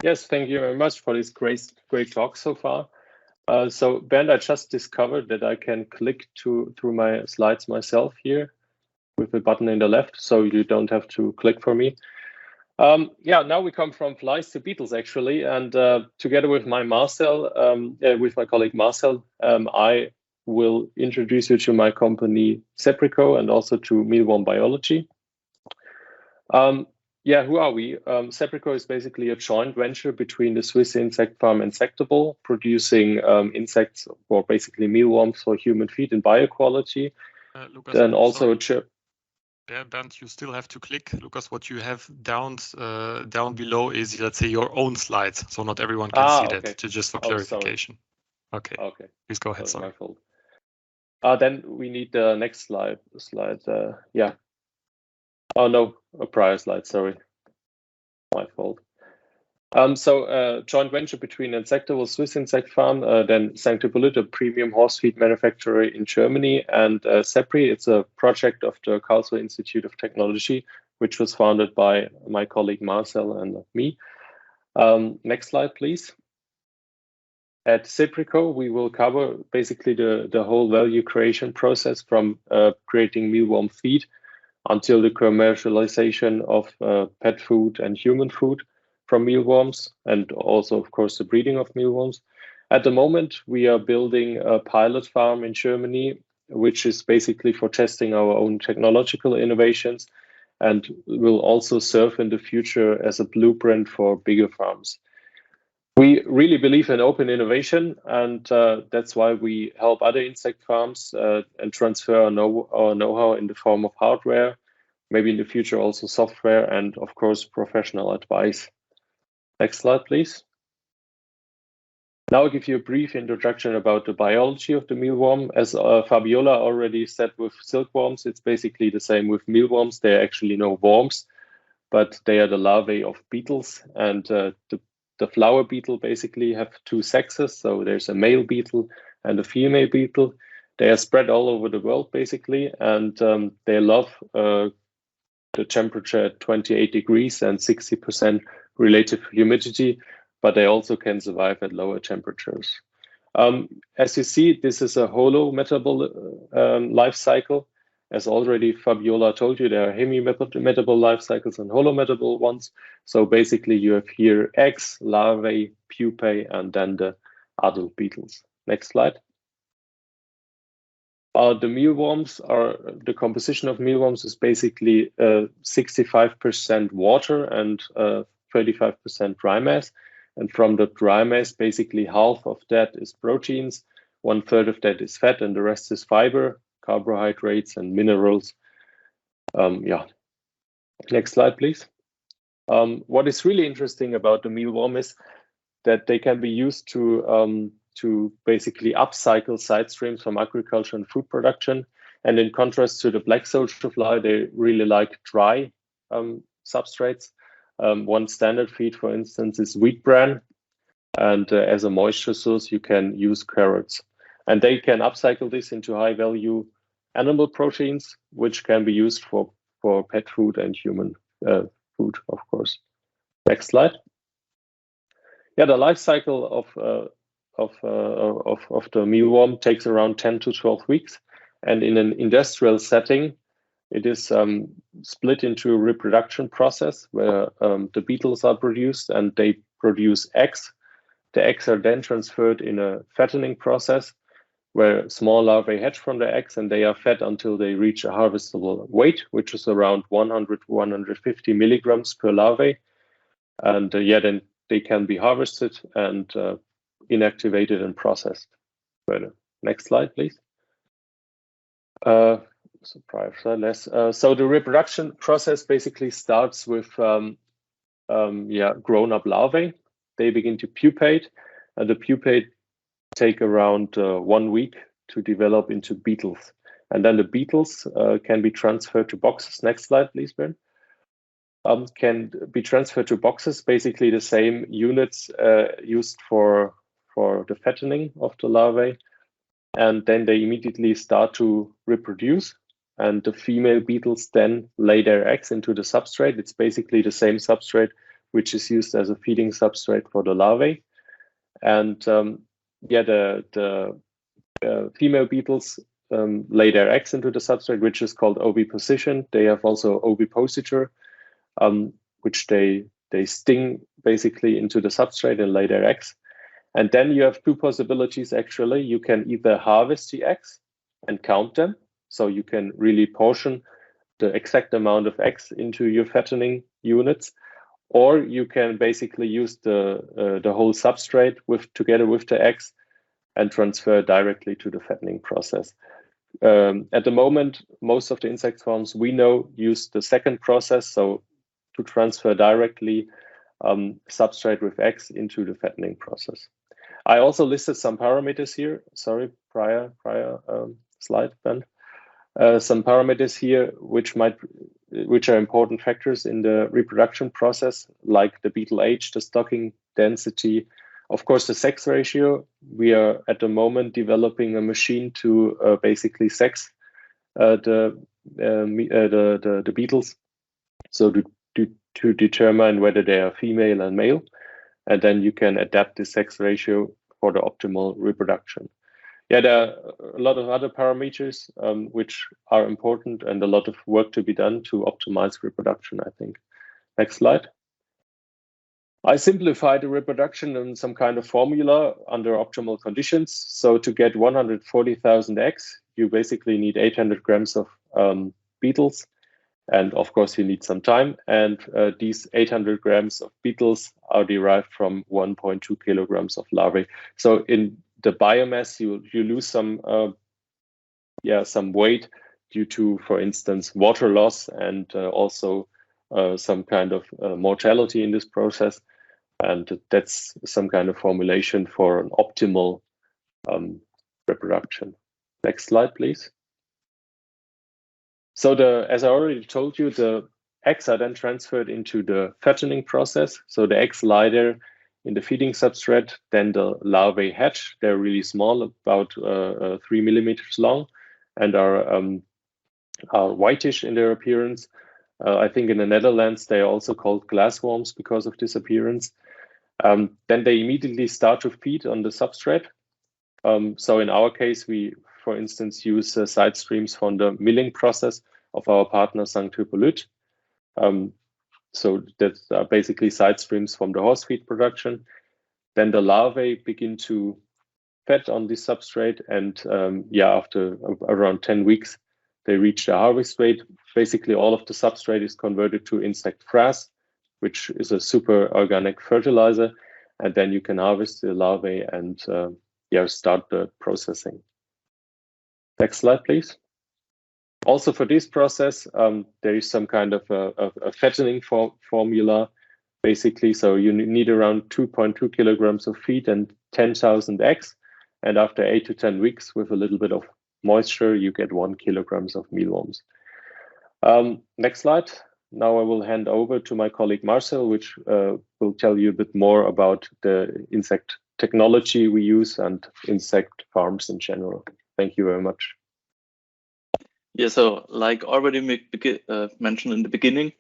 Yes, thank you very much for this great talk so far. So Bernd, I just discovered that I can click through my slides myself here with the button in the left, so you don't have to click for me. Yeah, now we come from flies to beetles actually, and together with my colleague Marcel, I will introduce you to my company Ceprico and also to mealworm biology. Yeah, who are we? Ceprico is basically a joint venture between the Swiss insect farm Insectable, producing insects or basically mealworms for human feed in bioquality. Lucas, then also Bernd, you still have to click. Lucas, what you have down below is, let's say, your own slides, so not everyone can see that. Just for clarification. Okay. Please go ahead. Sorry. My fault. Then we need the next slide. Yeah. Oh no, a prior slide. Sorry, my fault. So joint venture between Insectable Swiss insect farm, then St. Hippolyte, a premium horse feed manufacturer in Germany, and Cepri. It's a project of the Karlsruhe Institute of Technology, which was founded by my colleague Marcel and me. Next slide, please. At Ceprico, we will cover basically the whole value creation process from creating mealworm feed until the commercialization of pet food and human food from mealworms, and also, of course, the breeding of mealworms. At the moment, we are building a pilot farm in Germany, which is basically for testing our own technological innovations and will also serve in the future as a blueprint for bigger farms. We really believe in open innovation, and that's why we help other insect farms and transfer our know-how in the form of hardware, maybe in the future also software, and of course, professional advice. Next slide, please. Now I'll give you a brief introduction about the biology of the mealworm. As Fabiola already said with silkworms, it's basically the same with mealworms. They are actually no worms, but they are the larvae of beetles, and the flower beetle basically have two sexes. So there's a male beetle and a female beetle. They are spread all over the world basically, and they love the temperature at 28 degrees and 60% relative humidity, but they also can survive at lower temperatures. As you see, this is a holometabol life cycle. As already Fabiola told you, there are hemimetabol life cycles and holometabol ones. So basically you have here eggs, larvae, pupae, and then the adult beetles. Next slide. The composition of mealworms is basically 65% water and 35% dry mass. And from the dry mass, basically half of that is proteins, 1/3 of that is fat, and the rest is fiber, carbohydrates, and minerals. Yeah. Next slide, please. What is really interesting about the mealworm is that they can be used to basically upcycle side streams from agriculture and food production. And in contrast to the black soldier fly, they really like dry substrates. One standard feed, for instance, is wheat bran. And as a moisture source, you can use carrots. And they can upcycle this into high-value animal proteins, which can be used for pet food and human food, of course. Next slide. Yeah, the life cycle of the mealworm takes around 10 to 12 weeks. And in an industrial setting, it is split into a reproduction process where the beetles are produced and they produce eggs. The eggs are then transferred in a fattening process where small larvae hatch from the eggs and they are fed until they reach a harvestable weight, which is around 100 to 150 milligrams per larvae. And then they can be harvested and inactivated and processed further. Next slide, please. So the reproduction process basically starts with grown-up larvae. They begin to pupate, and the pupate take around 1 week to develop into beetles. And then the beetles can be transferred to boxes. Next slide, please, Ben. Can be transferred to boxes, basically the same units used for the fattening of the larvae. And then they immediately start to reproduce. And the female beetles then lay their eggs into the substrate. It's basically the same substrate which is used as a feeding substrate for the larvae. And the female beetles lay their eggs into the substrate, which is called oviposition. They have also ovipositor, which they sting basically into the substrate and lay their eggs. And then you have two possibilities, actually. You can either harvest the eggs and count them. So you can really portion the exact amount of eggs into your fattening units, or you can basically use the whole substrate together with the eggs and transfer directly to the fattening process. At the moment, most of the insect farms we know use the second process, so to transfer directly substrate with eggs into the fattening process. I also listed some parameters here. Sorry, prior slide, Ben. Some parameters here which are important factors in the reproduction process, like the beetle age, the stocking density, of course the sex ratio. We are at the moment developing a machine to basically sex the beetles, so to determine whether they are female and male, and then you can adapt the sex ratio for the optimal reproduction. Yeah, there are a lot of other parameters which are important and a lot of work to be done to optimize reproduction, I think. Next slide. I simplified the reproduction in some kind of formula under optimal conditions. So to get 140,000 eggs, you basically need 800 grams of beetles. And of course, you need some time. And these 800 grams of beetles are derived from 1.2 kilograms of larvae. So in the biomass, you lose some weight due to, for instance, water loss and also some kind of mortality in this process. And that's some kind of formulation for an optimal reproduction. Next slide, please. So as I already told you, the eggs are then transferred into the fattening process. So the eggs lie there in the feeding substrate, then the larvae hatch. They're really small, about 3 millimeters long, and are whitish in their appearance. I think in the Netherlands, they are also called glassworms because of this appearance. Then they immediately start to feed on the substrate. So in our case, we, for instance, use side streams from the milling process of our partner St. Hippolyte. So that are basically side streams from the horse feed production. Then the larvae begin to fed on this substrate, and after around 10 weeks, they reach the harvest weight. Basically, all of the substrate is converted to insect frass, which is a super organic fertilizer, and then you can harvest the larvae and start the processing. Next slide, please. Also for this process, there is some kind of a fattening formula, basically. So you need around 2.2 kilograms of feed and 10,000 eggs. And after 8 to 10 weeks, with a little bit of moisture, you get 1 kilograms of mealworms. Next slide. Now I will hand over to my colleague Marcel, which will tell you a bit more about the insect technology we use and insect farms in general. Thank you very much. Yeah, so like already mentioned in the beginning,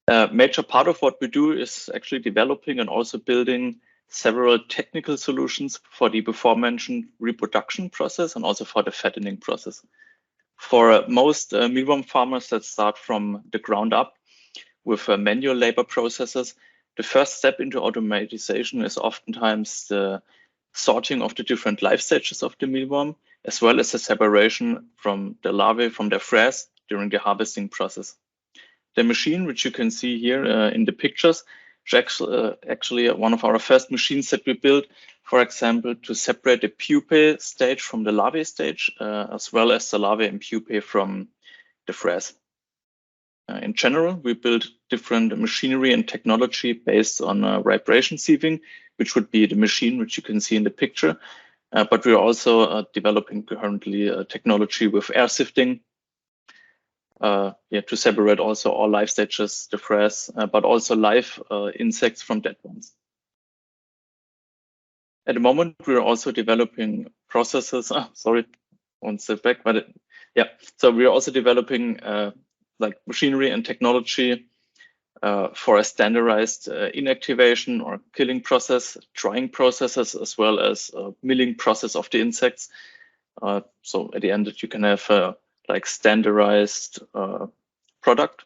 a major part of what we do is actually developing and also building several technical solutions for the before mentioned reproduction process and also for the fattening process. For most mealworm farmers that start from the ground up with manual labor processes, the first step into automatization is oftentimes the sorting of the different life stages of the mealworm, as well as the separation from the larvae from their frass during the harvesting process. The machine, which you can see here in the pictures, is actually one of our first machines that we built, for example, to separate the pupae stage from the larvae stage, as well as the larvae and pupae from the frass. In general, we build different machinery and technology based on vibration sieving, which would be the machine which you can see in the picture. But we're also developing currently technology with air sifting, to separate also all life stages, the frass, but also live insects from dead ones. At the moment, we're also developing processes. Sorry, one step back, but so we're also developing like machinery and technology for a standardized inactivation or killing process, drying processes, as well as milling process of the insects. So at the end, you can have a like standardized product.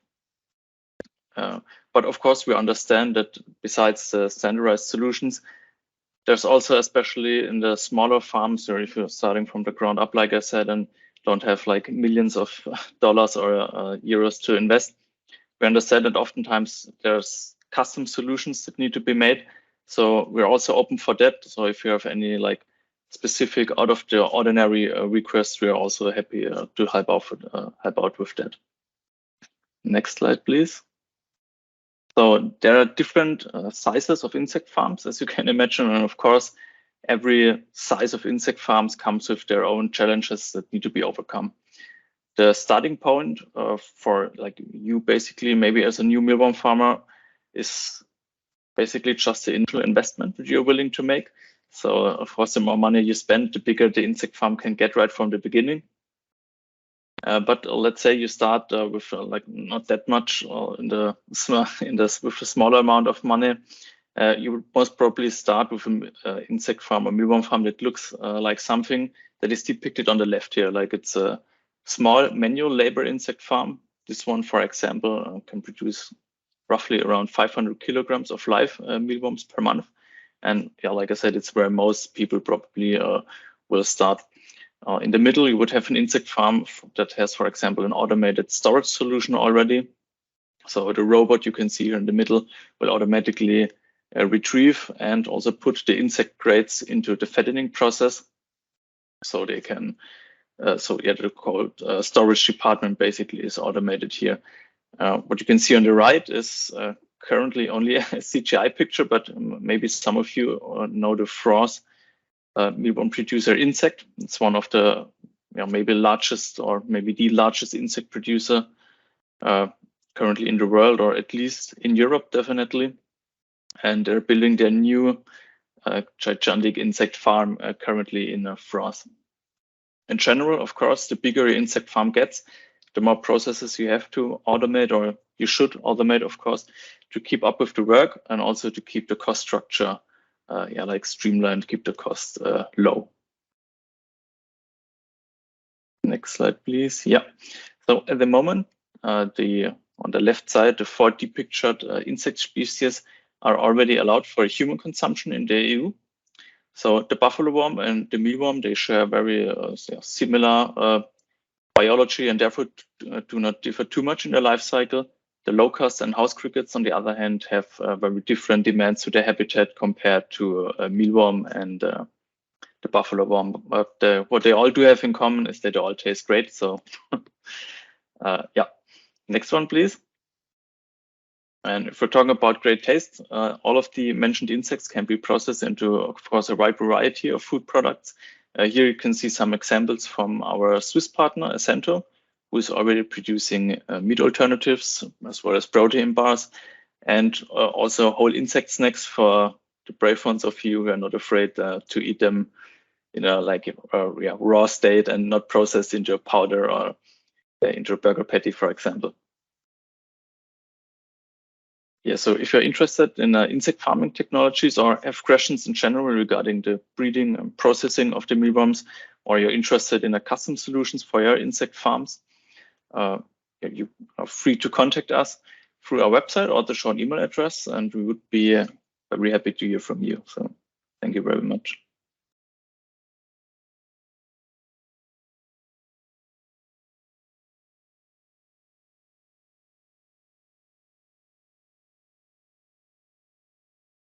But of course, we understand that besides the standardized solutions, there's also, especially in the smaller farms, or if you're starting from the ground up, like I said, and don't have like millions of dollars or euros to invest, we understand that oftentimes there's custom solutions that need to be made. So we're also open for that. So if you have any like specific out of the ordinary requests, we are also happy to help out with that. Next slide, please. So there are different sizes of insect farms, as you can imagine. And of course, every size of insect farms comes with their own challenges that need to be overcome. The starting point for like you basically maybe as a new mealworm farmer is basically just the initial investment that you're willing to make. So of course, the more money you spend, the bigger the insect farm can get right from the beginning. But let's say you start with like not that much with a smaller amount of money. You would most probably start with an insect farm or mealworm farm that looks like something that is depicted on the left here, like it's a small manual labor insect farm. This one, for example, can produce roughly around 500 kilograms of live mealworms per month. And yeah, like I said, it's where most people probably will start. In the middle, you would have an insect farm that has, for example, an automated storage solution already. So the robot you can see here in the middle will automatically retrieve and also put the insect crates into the fattening process. So they can, the cold storage department basically is automated here. What you can see on the right is currently only a CGI picture, but maybe some of you know the frost mealworm producer insect. It's one of the maybe largest or maybe the largest insect producer currently in the world, or at least in Europe, definitely. And they're building their new gigantic insect farm currently in France. In general, of course, the bigger your insect farm gets, the more processes you have to automate, or you should automate, of course, to keep up with the work and also to keep the cost structure like streamlined, keep the cost low. Next slide, please. Yeah. So at the moment, on the left side, the 4 depictured insect species are already allowed for human consumption in the EU. So the buffalo worm and the mealworm, they share very similar biology and therefore do not differ too much in their life cycle. The locusts and house crickets, on the other hand, have very different demands to their habitat compared to a mealworm and the buffalo worm. But what they all do have in common is that they all taste great. So yeah, next one, please. And if we're talking about great taste, all of the mentioned insects can be processed into, of course, a wide variety of food products. Here you can see some examples from our Swiss partner, Ento, who is already producing meat alternatives as well as protein bars, and also whole insect snacks for the brave ones of you who are not afraid to eat them in a raw state and not processed into a powder or into a burger patty, for example. Yeah, so if you're interested in insect farming technologies or have questions in general regarding the breeding and processing of the mealworms, or you're interested in custom solutions for your insect farms, you are free to contact us through our website or the shown email address, and we would be very happy to hear from you. So thank you very much.